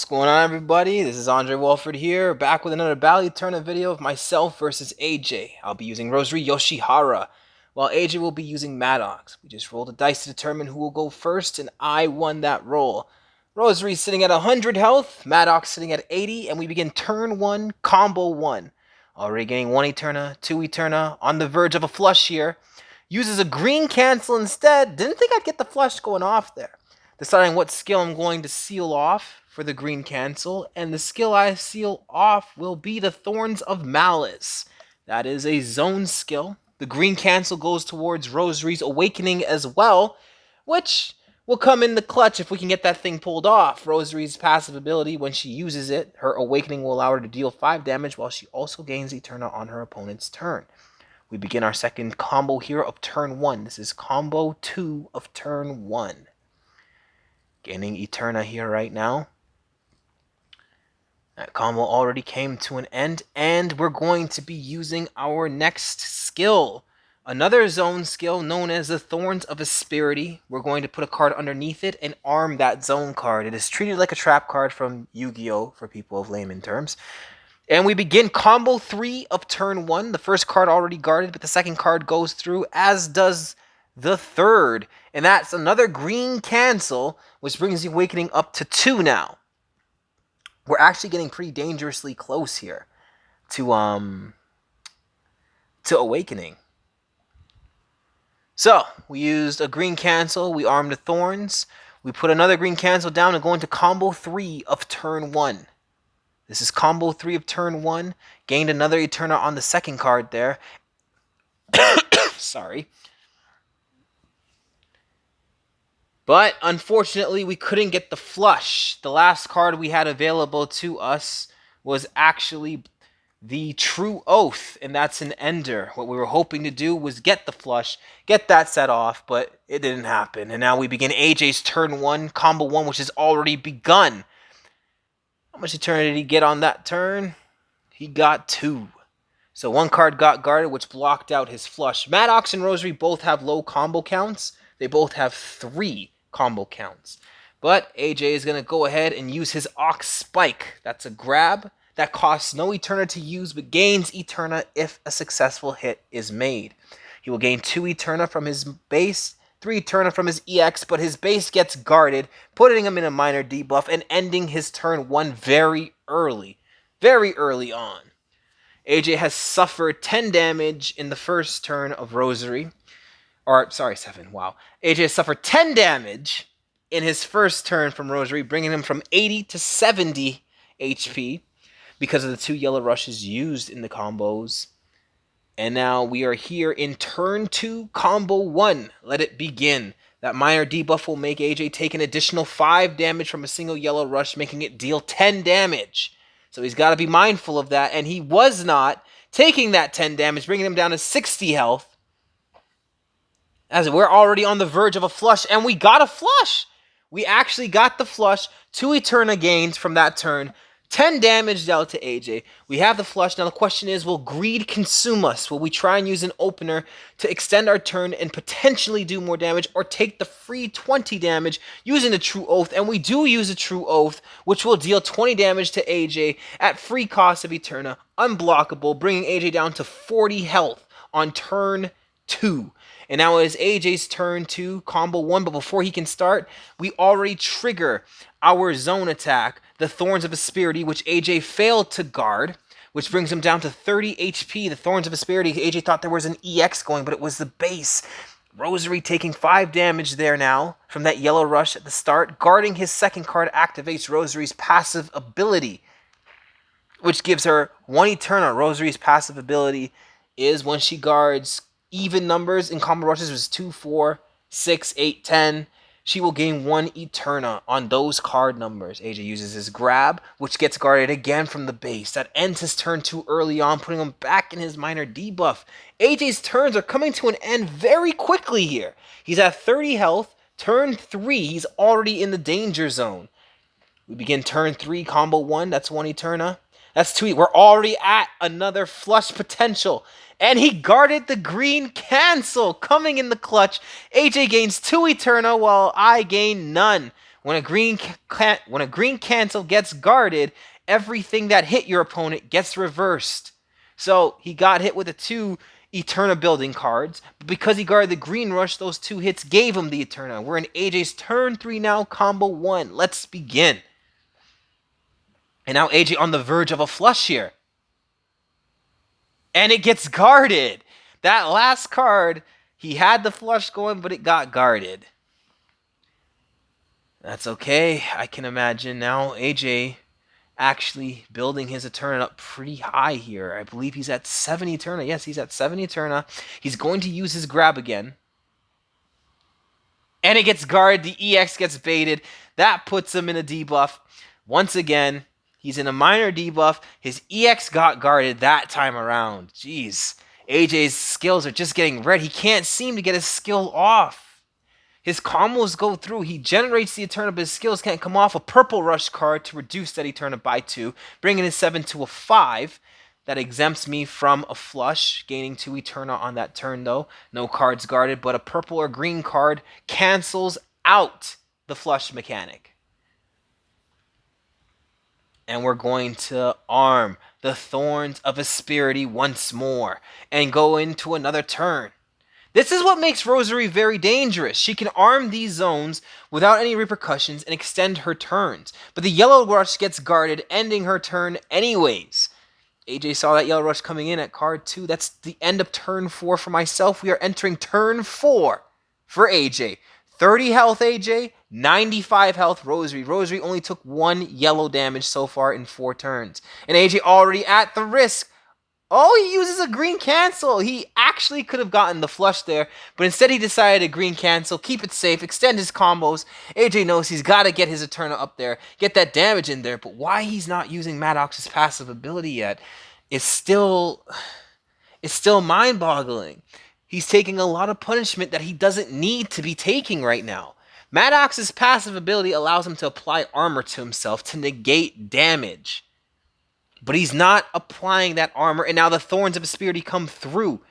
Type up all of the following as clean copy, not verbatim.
What's going on, everybody? This is Andre Walford here, back with another Battle Eterna video of myself versus AJ. I'll be using Rosary Yoshihara, while AJ will be using Maddox. We just rolled a dice to determine who will go first, and I won that roll. Rosary sitting at 100 health, Maddox sitting at 80, and we begin turn 1, combo 1. Already getting 1 Eterna, 2 Eterna, on the verge of a flush here. Uses a green cancel instead. Didn't think I'd get the flush going off there. Deciding what skill I'm going to seal off for the green cancel, and the skill I seal off will be the Thorns of Malice. That is a zone skill. The green cancel goes towards Rosary's Awakening as well, which will come in the clutch if we can get that thing pulled off. Rosary's passive ability, when she uses it, her Awakening will allow her to deal 5 damage while she also gains Eterna on her opponent's turn. We begin our second combo here of turn 1. This is combo 2 of turn 1. Gaining Eterna here right now. That combo already came to an end, and we're going to be using our next skill. Another zone skill known as the Thorns of Asperity. We're going to put a card underneath it and arm that zone card. It is treated like a trap card from Yu-Gi-Oh! For people of layman terms. And we begin combo 3 of turn 1. The first card already guarded, but the second card goes through, as does the third. And that's another green cancel, which brings the Awakening up to 2 now. We're actually getting pretty dangerously close here to Awakening. So, we used a green cancel, we armed the Thorns, we put another green cancel down and go into combo 3 of turn 1. This is combo 3 of turn 1. Gained another Eterna on the second card there. Sorry. But, unfortunately, we couldn't get the flush. The last card we had available to us was actually the True Oath, and that's an Ender. What we were hoping to do was get the flush, get that set off, but it didn't happen. And now we begin AJ's turn 1, combo 1, which has already begun. How much Eterna did he get on that turn? He got 2. So one card got guarded, which blocked out his flush. Maddox and Rosary both have low combo counts. They both have 3 combo counts. But AJ is going to go ahead and use his Ox Spike. That's a grab that costs no Eterna to use, but gains Eterna if a successful hit is made. He will gain 2 Eterna from his base, 3 Eterna from his EX, but his base gets guarded, putting him in a minor debuff and ending his turn 1 very early on. AJ has suffered 10 damage in the first turn of Rosary. Or, sorry, 7, wow. AJ has suffered 10 damage in his first turn from Rosary, bringing him from 80 to 70 HP because of the 2 yellow rushes used in the combos. And now we are here in turn 2, combo 1. Let it begin. That minor debuff will make AJ take an additional 5 damage from a single yellow rush, making it deal 10 damage. So he's got to be mindful of that, and he was not taking that 10 damage, bringing him down to 60 health. As we're already on the verge of a flush, and we got a flush. We actually got the flush. 2 Eterna gains from that turn. 10 damage dealt to AJ. We have the flush. Now the question is, will greed consume us? Will we try and use an opener to extend our turn and potentially do more damage, or take the free 20 damage using the True Oath? And we do use a True Oath, which will deal 20 damage to AJ at free cost of Eterna, unblockable, bringing AJ down to 40 health on turn 2. And now it is AJ's turn to combo 1, but before he can start, we already trigger our zone attack, the Thorns of Asperity, which AJ failed to guard, which brings him down to 30 HP. The Thorns of Asperity, AJ thought there was an EX going, but it was the base. Rosary taking 5 damage there now from that yellow rush at the start. Guarding his second card activates Rosary's passive ability, which gives her 1 Eterna. Rosary's passive ability is when she guards even numbers in combo rushes, was 2, 4, 6, 8, 10. She will gain 1 Eterna on those card numbers. AJ uses his grab, which gets guarded again from the base. That ends his turn too early on, putting him back in his minor debuff. AJ's turns are coming to an end very quickly here. He's at 30 health. Turn 3, he's already in the danger zone. We begin turn 3, combo 1. That's 1 Eterna. That's 2. We're already at another flush potential. And he guarded the green cancel, coming in the clutch. AJ gains 2 Eterna while I gain none. When a green cancel gets guarded, everything that hit your opponent gets reversed. So he got hit with the 2 Eterna building cards, but because he guarded the green rush, those 2 hits gave him the Eterna. We're in AJ's turn 3 now, combo 1. Let's begin. And now AJ on the verge of a flush here. And it gets guarded. That last card, he had the flush going, but it got guarded. That's okay. I can imagine now AJ actually building his Eterna up pretty high here. I believe he's at 7 Eterna. Yes, he's at 7 Eterna. He's going to use his grab again. And it gets guarded. The EX gets baited. That puts him in a debuff. Once again, he's in a minor debuff. His EX got guarded that time around. Jeez. AJ's skills are just getting red. He can't seem to get his skill off. His combos go through. He generates the Eterna, but his skills can't come off. A purple rush card to reduce that Eterna by 2, bringing his 7 to a 5. That exempts me from a flush, gaining 2 Eterna on that turn though. No cards guarded, but a purple or green card cancels out the flush mechanic. And we're going to arm the Thorns of Asperity once more and go into another turn. This is what makes Rosary very dangerous. She can arm these zones without any repercussions and extend her turns. But the yellow rush gets guarded, ending her turn anyways. AJ saw that yellow rush coming in at card 2. That's the end of turn 4 for myself. We are entering turn 4 for AJ. 30 health AJ, 95 health Rosary. Rosary only took 1 yellow damage so far in 4 turns. And AJ already at the risk. Oh, he uses a green cancel. He actually could have gotten the flush there, but instead he decided to green cancel, keep it safe, extend his combos. AJ knows he's got to get his Eterna up there, get that damage in there, but why he's not using Maddox's passive ability yet is still mind-boggling. He's taking a lot of punishment that he doesn't need to be taking right now. Maddox's passive ability allows him to apply armor to himself to negate damage. But he's not applying that armor, and now the Thorns of Asperity come through.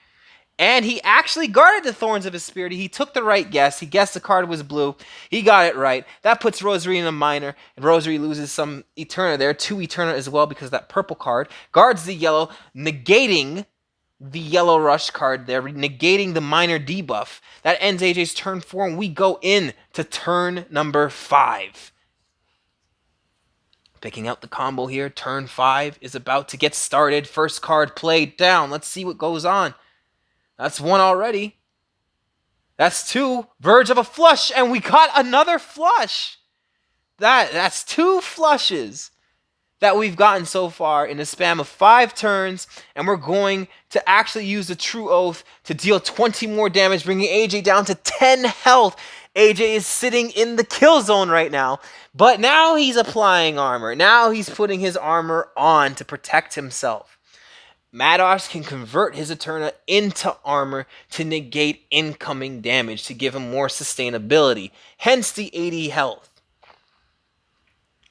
And he actually guarded the Thorns of Asperity. He took the right guess. He guessed the card was blue. He got it right. That puts Rosary in a minor, and Rosary loses some Eterna there, 2 Eterna as well because of that purple card. Guards the yellow, negating the yellow rush card there, negating the minor debuff. That ends AJ's turn 4, and we go in to turn number 5. Picking out the combo here. Turn 5 is about to get started. First card played down. Let's see what goes on. That's 1 already. That's 2. Verge of a flush, and we got another flush. That's 2 flushes that we've gotten so far in a span of 5 turns, and we're going to actually use the True Oath to deal 20 more damage, bringing AJ down to 10 health. AJ is sitting in the kill zone right now, but now he's applying armor. Now he's putting his armor on to protect himself. Maddox can convert his Eterna into armor to negate incoming damage, to give him more sustainability, hence the 80 health.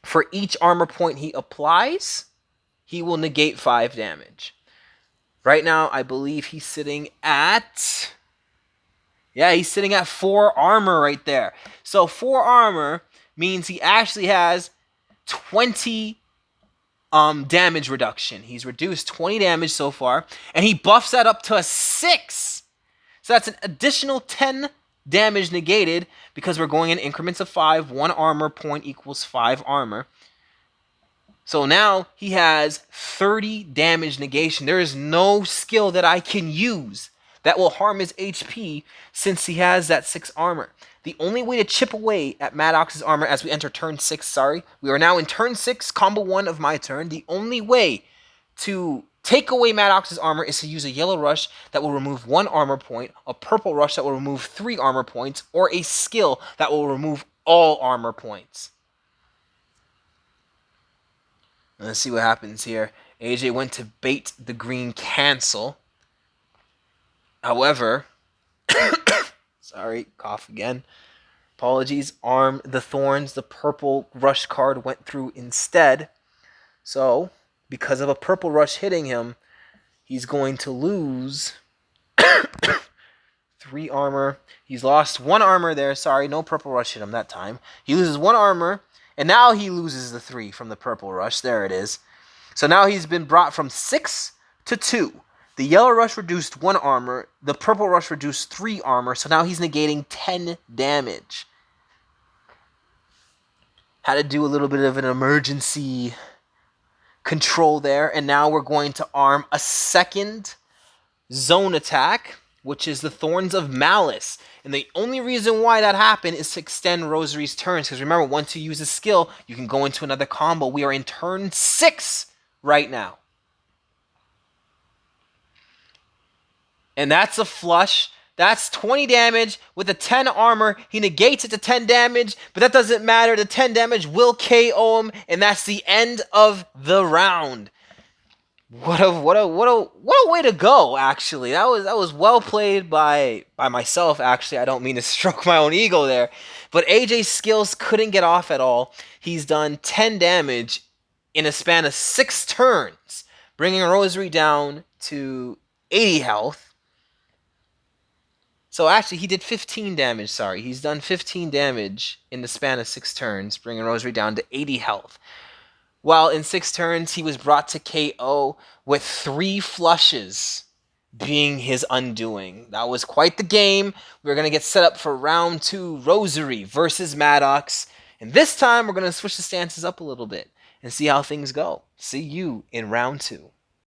For each armor point he applies, he will negate 5 damage. Right now, I believe he's sitting at... Yeah, he's sitting at 4 armor right there. So 4 armor means he actually has 20 damage reduction. He's reduced 20 damage so far, and he buffs that up to a 6. So that's an additional 10 damage negated because we're going in increments of 5. 1 armor point equals 5 armor. So now he has 30 damage negation. There is no skill that I can use that will harm his HP since he has that 6 armor. The only way to chip away at Maddox's armor as we enter turn 6, we are now in turn 6, combo 1 of my turn. The only way to take away Maddox's armor is to use a yellow rush that will remove 1 armor point, a purple rush that will remove 3 armor points, or a skill that will remove all armor points. Let's see what happens here. AJ went to bait the green cancel. However, sorry, cough again. Apologies. Arm the Thorns. The purple rush card went through instead. So, because of a purple rush hitting him, he's going to lose 3 3 armor. He's lost 1 armor there. Sorry, no purple rush hit him that time. He loses 1 armor, and now he loses the 3 from the purple rush. There it is. So now he's been brought from 6 to 2. The yellow rush reduced 1 armor. The purple rush reduced 3 armor. So now he's negating 10 damage. Had to do a little bit of an emergency control there. And now we're going to arm a second zone attack, which is the Thorns of Malice. And the only reason why that happened is to extend Rosary's turns. Because remember, once you use a skill, you can go into another combo. We are in turn 6 right now. And that's a flush. That's 20 damage with a 10 armor. He negates it to 10 damage, but that doesn't matter. The 10 damage will KO him, and that's the end of the round. What a way to go, actually. That was well played by myself, actually. I don't mean to stroke my own ego there. But AJ's skills couldn't get off at all. He's done 10 damage in a span of 6 turns, bringing Rosary down to 80 health. So actually, he did 15 damage, sorry. He's done 15 damage in the span of 6 turns, bringing Rosary down to 80 health. While in 6 turns, he was brought to KO with 3 flushes being his undoing. That was quite the game. We're going to get set up for round 2, Rosary versus Maddox. And this time, we're going to switch the stances up a little bit and see how things go. See you in round 2.